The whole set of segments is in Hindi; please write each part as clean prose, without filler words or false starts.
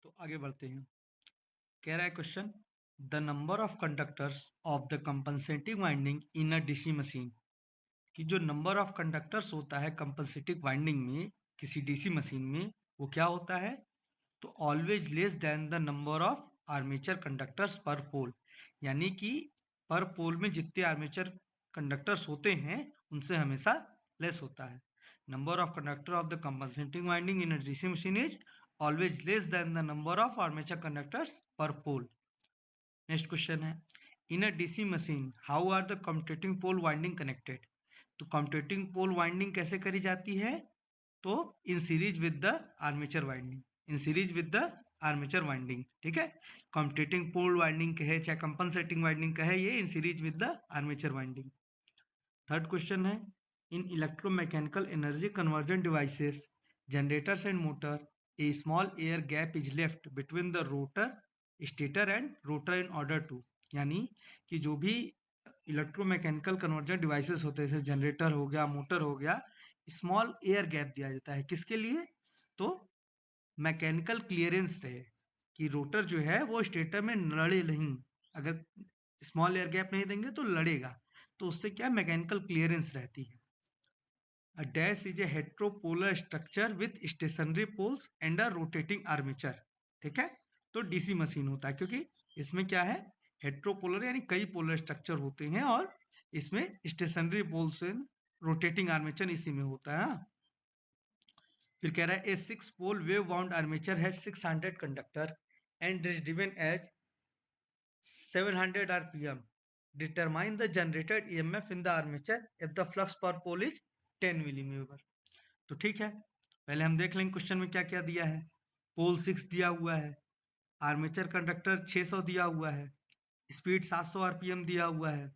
तो आगे बढ़ते हैं। कह रहा है question, the number of conductors of the compensating winding in a DC machine, कि जो नंबर ऑफ कंडक्टर्स होता है कंपनसेटिंग वाइंडिंग में किसी डीसी मशीन में, वो क्या होता है? तो always less than the number of armature conductors per पोल, यानी कि पर पोल में जितने आर्मेचर कंडक्टर्स होते हैं उनसे हमेशा लेस होता है। Number of conductor of the compensating winding in a DC machine is always less than the number of armature conductors per pole. Next question है, in a DC machine how are the commutating pole winding connected? तो कम्यूटेटिंग पोल वाइंडिंग कैसे करी जाती है? तो in series with the armature winding, in series with the armature winding, ठीक है। कम्यूटेटिंग पोल वाइंडिंग कहे चाहे कंपनसेटिंग वाइंडिंग कहे, ये in series with the armature winding. Third question है, in electromechanical energy conversion devices generators and motor a small air gap is left between the rotor stator and rotor in order to, यानी कि जो भी इलेक्ट्रोमैकेनिकल कन्वर्जन डिवाइसेस होते हैं जैसे जनरेटर हो गया, मोटर हो गया, स्मॉल एयर गैप दिया जाता है किसके लिए? तो मैकेनिकल क्लियरेंस रहे, कि रोटर जो है वो स्टेटर में लड़े नहीं। अगर स्मॉल एयर गैप नहीं देंगे तो लड़ेगा, तो उससे क्या मैकेनिकल क्लियरेंस रहती है। A dash is a heteropolar structure with stationary poles and a rotating armature, ठीक है। तो डीसी मशीन होता है क्योंकि इसमें क्या है, हेट्रोपोलर यानी कई पोलर स्ट्रक्चर होते हैं और इसमें stationary poles and rotating armature इसी में होता है। फिर कह रहा है a 6 pole wave bound armature has 600 conductor and is driven as 700 rpm. Determine the generated EMF in the armature if the flux per pole is 10 millimetre. तो ठीक है, पहले हम देख लेंगे क्वेश्चन में क्या क्या दिया है। पोल 6 दिया हुआ है, आर्मेचर कंडक्टर 600 दिया हुआ है, स्पीड 700 आरपीएम दिया हुआ है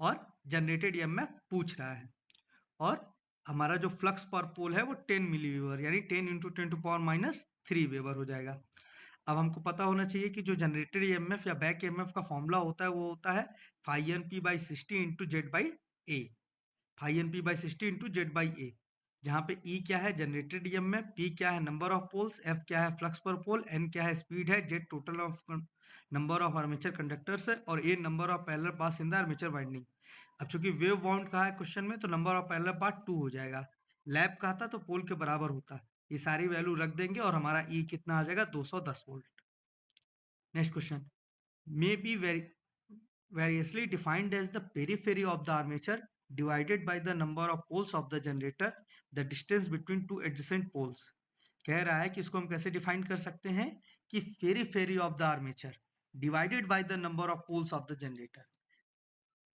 और जनरेटेड ईएमएफ पूछ रहा है। और हमारा जो फ्लक्स पर पोल है वो 10 मिलीवेबर यानी 10 इंटू 10⁻³ वेबर हो जाएगा। अब हमको पता होना चाहिए कि जो जनरेटेड ईएमएफ या बैक ईएमएफ का फॉर्मूला होता है वो होता है phi N P by 60 into Z by A, phi N P by 60 into Z by A, जहाँ पे ई क्या है जनरेटेड ईएमएफ, पी क्या है नंबर ऑफ पोल्स, एफ क्या है फ्लक्स पर पोल, एन क्या है स्पीड है, Z total of number of armature conductors है और A number of parallel path in the armature winding. अब चूंकि वेव बाउंड कहा है क्वेश्चन में तो नंबर ऑफ पैरेलल पाथ 2 हो जाएगा, लैप कहा था तो पोल के बराबर होता है। ये सारी वैल्यू रख देंगे और हमारा ई कितना आ जाएगा 210 volt. Next question, may be variously defined as the periphery of the armature divided by the number of poles of the generator, the distance between two adjacent poles। कह रहा है कि इसको हम कैसे डिफाइन कर सकते हैं कि periphery of the armature divided by the number of poles of the generator,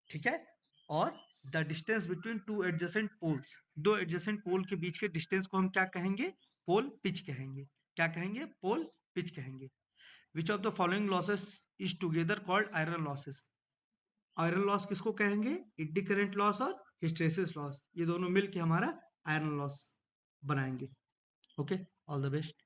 ठीक है। और the distance between two adjacent poles, दो एडजेसेंट पोल के बीच के डिस्टेंस को हम क्या कहेंगे? पोल पिच कहेंगे। क्या कहेंगे? पोल पिच कहेंगे। Which of the following losses is together called iron losses? Iron loss किसको कहेंगे? एडी करंट लॉस और हिस्टेरिसिस लॉस, ये दोनों मिलके हमारा आयरन लॉस बनाएंगे। Okay, all the best.